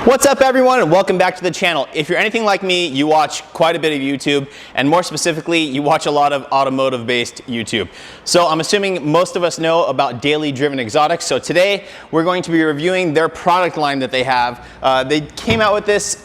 What's up everyone, and welcome back to the channel. If you're anything like me, you watch quite a bit of YouTube, and more specifically, you watch a lot of automotive based YouTube. So I'm assuming most of us know about Daily Driven Exotics. So today we're going to be reviewing their product line that they have. They came out with this,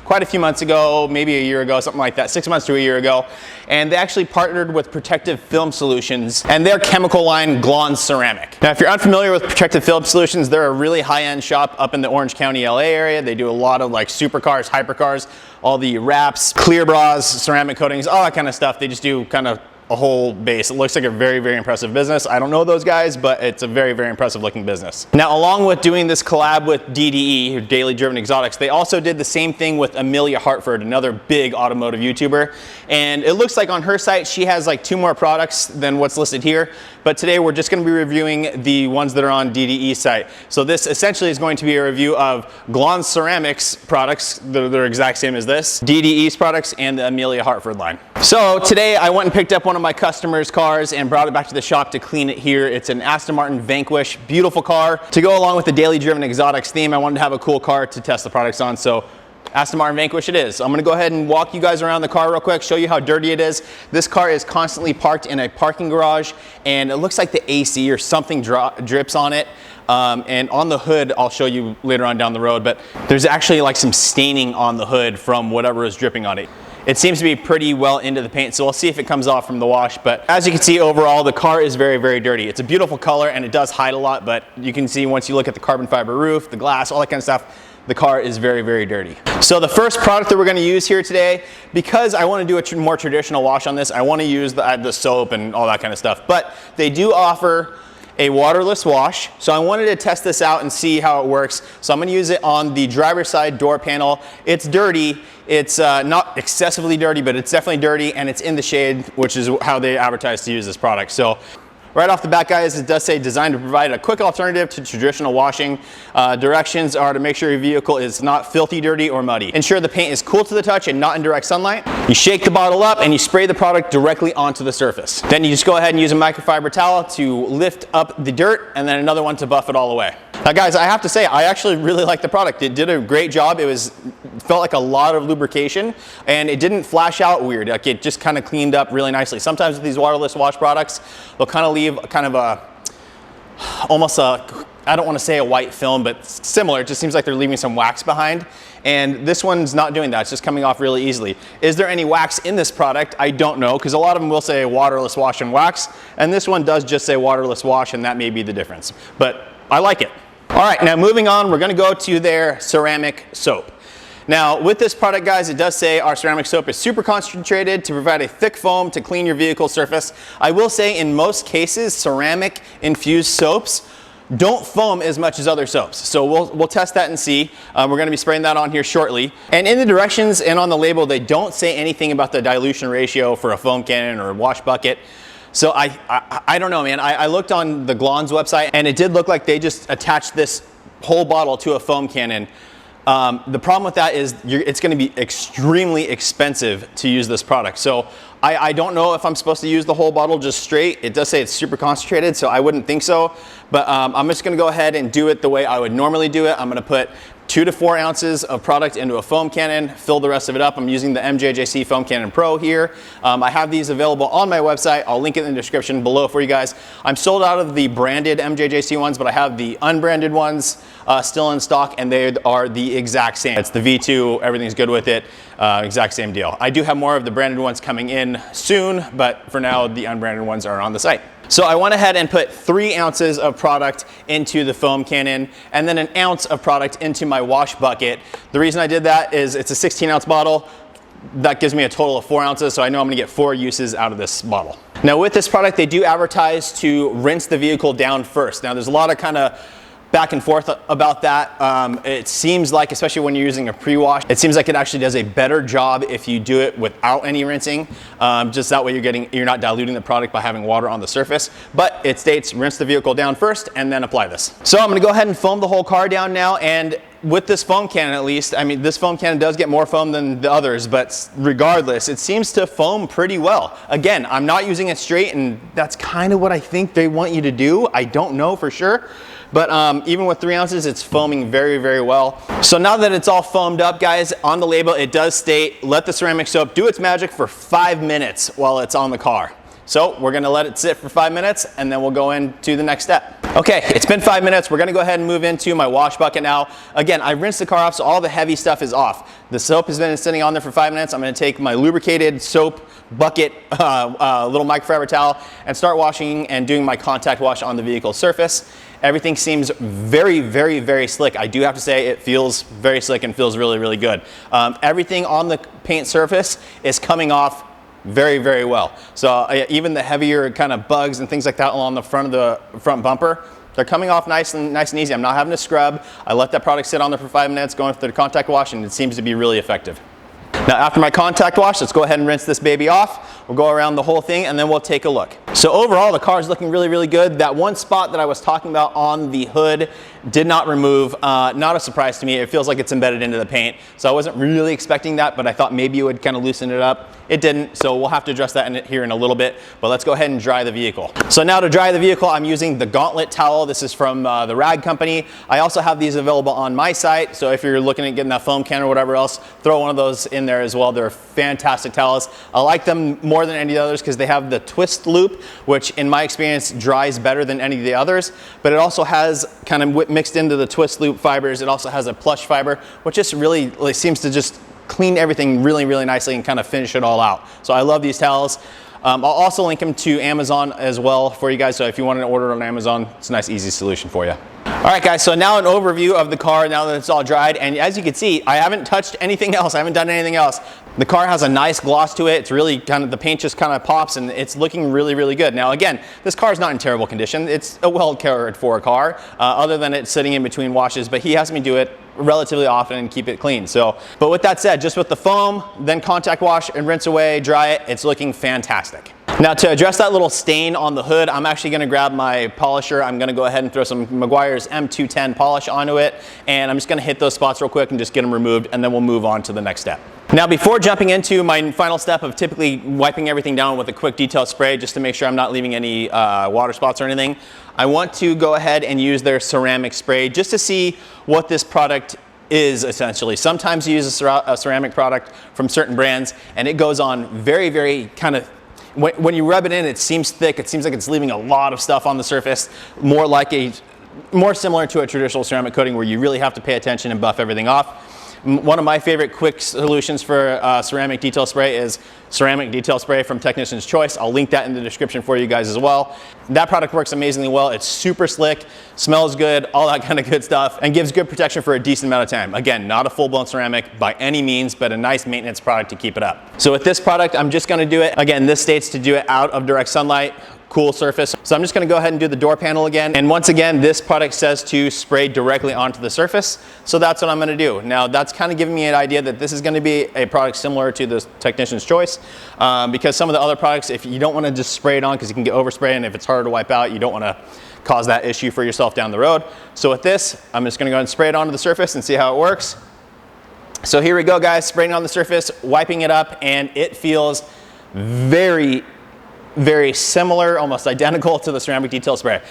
quite a few months ago, maybe a year ago, something like that, 6 months to a year ago. And they actually partnered with Protective Film Solutions and their chemical line, Glon Ceramic. Now, if you're unfamiliar with Protective Film Solutions, they're a really high-end shop up in the Orange County, LA area. They do a lot of like supercars, hypercars, all the wraps, clear bras, ceramic coatings, all that kind of stuff. They just do kind of a whole base. It looks like a very, very impressive business. I don't know those guys, but it's a very, very impressive looking business. Now, along with doing this collab with DDE, Daily Driven Exotics, they also did the same thing with Amelia Hartford, another big automotive YouTuber. And it looks like on her site, she has like 2 more products than what's listed here. But today we're just gonna be reviewing the ones that are on DDE site. So this essentially is going to be a review of Glon Ceramics products, they're exact same as this, DDE's products, and the Amelia Hartford line. So today I went and picked up one of my customers' cars and brought it back to the shop to clean it here. It's an Aston Martin Vanquish, beautiful car. To go along with the Daily Driven Exotics theme, I wanted to have a cool car to test the products on, so Aston Martin Vanquish it is. I'm gonna go ahead and walk you guys around the car real quick, show you how dirty it is. This car is constantly parked in a parking garage, and it looks like the AC or something drips on it. And on the hood, I'll show you later on down the road, but there's actually like some staining on the hood from whatever is dripping on it. It seems to be pretty well into the paint, so we'll see if it comes off from the wash. But as you can see, overall, the car is very, very dirty. It's a beautiful color, and it does hide a lot, but you can see once you look at the carbon fiber roof, the glass, all that kind of stuff, the car is very, very dirty. So the first product that we're gonna use here today, because I wanna do a more traditional wash on this, I wanna use the soap and all that kind of stuff, but they do offer a waterless wash. So I wanted to test this out and see how it works. So I'm gonna use it on the driver's side door panel. It's dirty. It's not excessively dirty, but it's definitely dirty, and it's in the shade, which is how they advertise to use this product. So right off the bat, guys, it does say designed to provide a quick alternative to traditional washing. Directions are to make sure your vehicle is not filthy, dirty, or muddy. Ensure the paint is cool to the touch and not in direct sunlight. You shake the bottle up and you spray the product directly onto the surface. Then you just go ahead and use a microfiber towel to lift up the dirt, and then another one to buff it all away. Now guys, I have to say, I actually really like the product. It did a great job. It felt like a lot of lubrication, and it didn't flash out weird. Like, it just kind of cleaned up really nicely. Sometimes with these waterless wash products, they'll kind of leave kind of almost a, I don't want to say a white film, but similar. It just seems like they're leaving some wax behind. And this one's not doing that. It's just coming off really easily. Is there any wax in this product? I don't know, because a lot of them will say waterless wash and wax, and this one does just say waterless wash, and that may be the difference. But I like it. All right, now moving on, we're gonna go to their ceramic soap. Now, with this product, guys, it does say our ceramic soap is super concentrated to provide a thick foam to clean your vehicle surface. I will say in most cases, ceramic infused soaps don't foam as much as other soaps. So we'll test that and see. We're gonna be spraying that on here shortly. And in the directions and on the label, they don't say anything about the dilution ratio for a foam cannon or a wash bucket. So I don't know, man. I looked on the Glon's website, and it did look like they just attached this whole bottle to a foam cannon. The problem with that is it's gonna be extremely expensive to use this product. So I don't know if I'm supposed to use the whole bottle just straight. It does say it's super concentrated, so I wouldn't think so. But I'm just gonna go ahead and do it the way I would normally do it. I'm gonna put 2 to 4 ounces of product into a foam cannon, fill the rest of it up. I'm using the IMJOSHV Foam Cannon Pro here. I have these available on my website. I'll link it in the description below for you guys. I'm sold out of the branded IMJOSHV ones, but I have the unbranded ones still in stock, and they are the exact same. It's the V2, everything's good with it, exact same deal. I do have more of the branded ones coming in soon, but for now, the unbranded ones are on the site. So I went ahead and put 3 ounces of product into the foam cannon, and then 1 ounce of product into my wash bucket. The reason I did that is it's a 16-ounce bottle. That gives me a total of 4 ounces, so I know I'm gonna get 4 uses out of this bottle. Now with this product, they do advertise to rinse the vehicle down first. Now there's a lot of kind of back and forth about that. It seems like, especially when you're using a pre-wash, it seems like it actually does a better job if you do it without any rinsing. Just that way you're not diluting the product by having water on the surface. But it states rinse the vehicle down first and then apply this. So I'm gonna go ahead and foam the whole car down now, and with this foam cannon at least, I mean, this foam cannon does get more foam than the others, but regardless, it seems to foam pretty well. Again, I'm not using it straight, and that's kind of what I think they want you to do. I don't know for sure. But even with 3 ounces, it's foaming very, very well. So now that it's all foamed up, guys, on the label, it does state, let the ceramic soap do its magic for 5 minutes while it's on the car. So we're gonna let it sit for 5 minutes and then we'll go into the next step. Okay, it's been 5 minutes. We're gonna go ahead and move into my wash bucket now. Again, I rinsed the car off so all the heavy stuff is off. The soap has been sitting on there for 5 minutes. I'm gonna take my lubricated soap bucket, little microfiber towel, and start washing and doing my contact wash on the vehicle surface. Everything seems very, very, very slick. I do have to say it feels very slick and feels really, really good. Everything on the paint surface is coming off very, very well. So even the heavier kind of bugs and things like that along the front of the front bumper, they're coming off nice and easy. I'm not having to scrub. I let that product sit on there for 5 minutes, going through the contact wash, and it seems to be really effective. Now after my contact wash, let's go ahead and rinse this baby off. We'll go around the whole thing and then we'll take a look. So overall, the car is looking really, really good. That one spot that I was talking about on the hood did not remove. Not a surprise to me. It feels like it's embedded into the paint. So I wasn't really expecting that, but I thought maybe it would kind of loosen it up. It didn't, so we'll have to address that here in a little bit, but let's go ahead and dry the vehicle. So now to dry the vehicle, I'm using the Gauntlet towel. This is from the Rag Company. I also have these available on my site, so if you're looking at getting that foam can or whatever else, throw one of those in there as well. They're fantastic towels. I like them more than any of the others because they have the twist loop, which in my experience dries better than any of the others, but it also has kind of mixed into the twist loop fibers. It also has a plush fiber, which just really seems to just clean everything really, really nicely and kind of finish it all out. So I love these towels. I'll also link them to Amazon as well for you guys. So if you want to order on Amazon, it's a nice, easy solution for you. All right, guys, so now an overview of the car now that it's all dried. And as you can see, I haven't touched anything else. I haven't done anything else. The car has a nice gloss to it. It's really kind of, the paint just kind of pops and it's looking really, really good. Now, again, this car is not in terrible condition. It's a well cared for car, other than it sitting in between washes, but he has me do it relatively often and keep it clean. So, but with that said, just with the foam, then contact wash and rinse away, dry it, it's looking fantastic. Now to address that little stain on the hood, I'm actually gonna grab my polisher. I'm gonna go ahead and throw some Meguiar's M210 polish onto it, and I'm just gonna hit those spots real quick and just get them removed, and then we'll move on to the next step. Now before jumping into my final step of typically wiping everything down with a quick detail spray, just to make sure I'm not leaving any water spots or anything, I want to go ahead and use their ceramic spray just to see what this product is essentially. Sometimes you use a ceramic product from certain brands and it goes on very, very kind of, when you rub it in, it seems thick. It seems like it's leaving a lot of stuff on the surface, more similar to a traditional ceramic coating where you really have to pay attention and buff everything off. One of my favorite quick solutions for ceramic detail spray is ceramic detail spray from Technician's Choice. I'll link that in the description for you guys as well. That product works amazingly well. It's super slick, smells good, all that kind of good stuff, and gives good protection for a decent amount of time. Again, not a full-blown ceramic by any means, but a nice maintenance product to keep it up. So with this product, I'm just gonna do it. Again, this states to do it out of direct sunlight, cool surface. So I'm just gonna go ahead and do the door panel again. And once again, this product says to spray directly onto the surface. So that's what I'm gonna do. Now that's kind of giving me an idea that this is gonna be a product similar to the Technician's Choice, because some of the other products, if you don't wanna just spray it on because you can get overspray, and if it's harder to wipe out, you don't wanna cause that issue for yourself down the road. So with this, I'm just gonna go ahead and spray it onto the surface and see how it works. So here we go, guys, spraying on the surface, wiping it up, and it feels very, very similar, almost identical to the ceramic detail spray.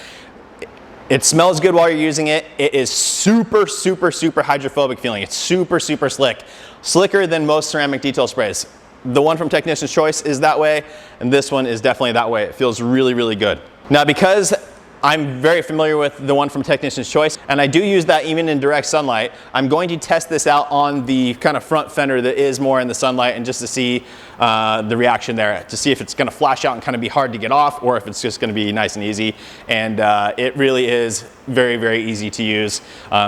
It smells good while you're using it. It is super, super, super hydrophobic feeling. It's super, super slick. Slicker than most ceramic detail sprays. The one from Technician's Choice is that way, and this one is definitely that way. It feels really, really good. Now, because I'm very familiar with the one from Technician's Choice, and I do use that even in direct sunlight, I'm going to test this out on the kind of front fender that is more in the sunlight, and just to see the reaction there, to see if it's gonna flash out and kind of be hard to get off, or if it's just gonna be nice and easy. And it really is very, very easy to use.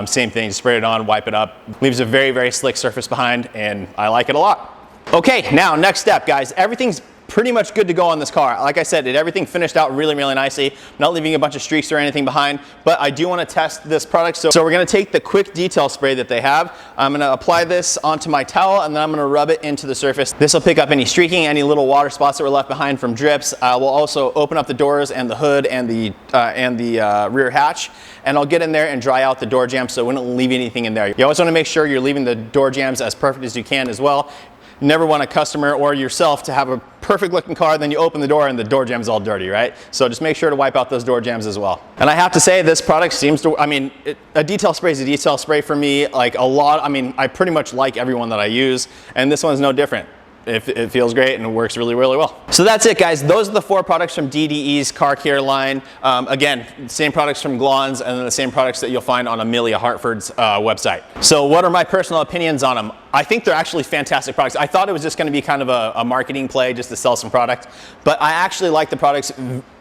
Same thing, just spray it on, wipe it up. Leaves a very, very slick surface behind, and I like it a lot. Okay, now next step, guys. Everything's pretty much good to go on this car. Like I said, everything finished out really, really nicely. Not leaving a bunch of streaks or anything behind, but I do want to test this product. So we're going to take the quick detail spray that they have. I'm going to apply this onto my towel, and then I'm going to rub it into the surface. This will pick up any streaking, any little water spots that were left behind from drips. We'll also open up the doors and the hood and the rear hatch, and I'll get in there and dry out the door jambs so we don't leave anything in there. You always want to make sure you're leaving the door jambs as perfect as you can as well. never want a customer or yourself to have a perfect looking car, then you open the door and the door jam's all dirty, right? So just make sure to wipe out those door jams as well. And I have to say, this product seems to, I mean, a detail spray is a detail spray for me. Like a lot, I mean, I pretty much like everyone that I use, and this one's no different. It feels great and it works really, really well. So that's it, guys. Those are the 4 products from DDE's car care line. Again, same products from Glon's, and then the same products that you'll find on Amelia Hartford's website. So what are my personal opinions on them? I think they're actually fantastic products. I thought it was just going to be kind of a marketing play just to sell some product, but I actually like the products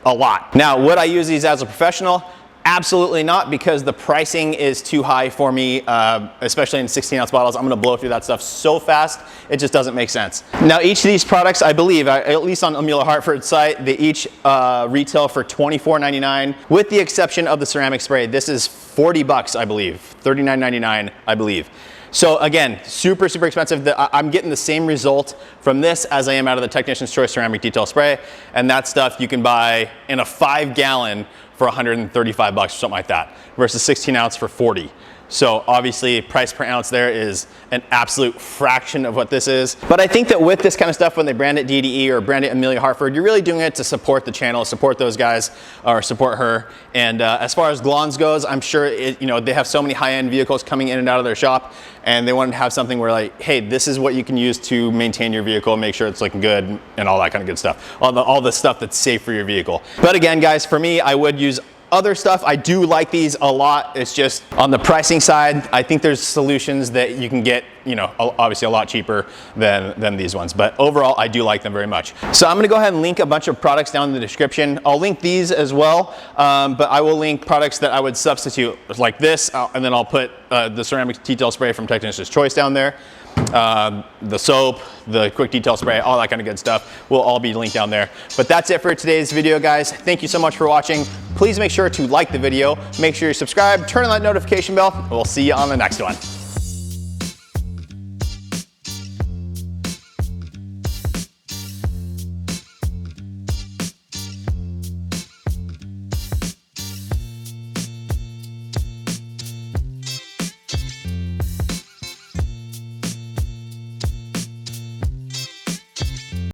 a lot. Now, would I use these as a professional? Absolutely not, because the pricing is too high for me, especially in 16-ounce bottles. I'm gonna blow through that stuff so fast, it just doesn't make sense. Now, each of these products, I believe, at least on Amelia Hartford's site, they each retail for $24.99, with the exception of the ceramic spray. This is 40 bucks, I believe, $39.99, I believe. So again, super, super expensive. I'm getting the same result from this as I am out of the Technician's Choice Ceramic Detail Spray, and that stuff you can buy in a 5-gallon for 135 bucks or something like that, versus 16-ounce for 40. So obviously price per ounce there is an absolute fraction of what this is. But I think that with this kind of stuff, when they brand it DDE or brand it Amelia Hartford, you're really doing it to support the channel, support those guys, or support her. And as far as Glon's goes, I'm sure they have so many high-end vehicles coming in and out of their shop, and they wanted to have something where like, hey, this is what you can use to maintain your vehicle, make sure it's looking good, and all that kind of good stuff. All the stuff that's safe for your vehicle. But again, guys, for me, I would use other stuff. I do like these a lot. It's just on the pricing side, I think there's solutions that you can get, obviously a lot cheaper than these ones. But overall, I do like them very much. So I'm gonna go ahead and link a bunch of products down in the description. I'll link these as well, but I will link products that I would substitute like this, and then I'll put the ceramic detail spray from Technician's Choice down there. The soap, the quick detail spray, all that kind of good stuff will all be linked down there. But that's it for today's video, guys. Thank you so much for watching. Please make sure to like the video, make sure you subscribe, turn on that notification bell, and we'll see you on the next one.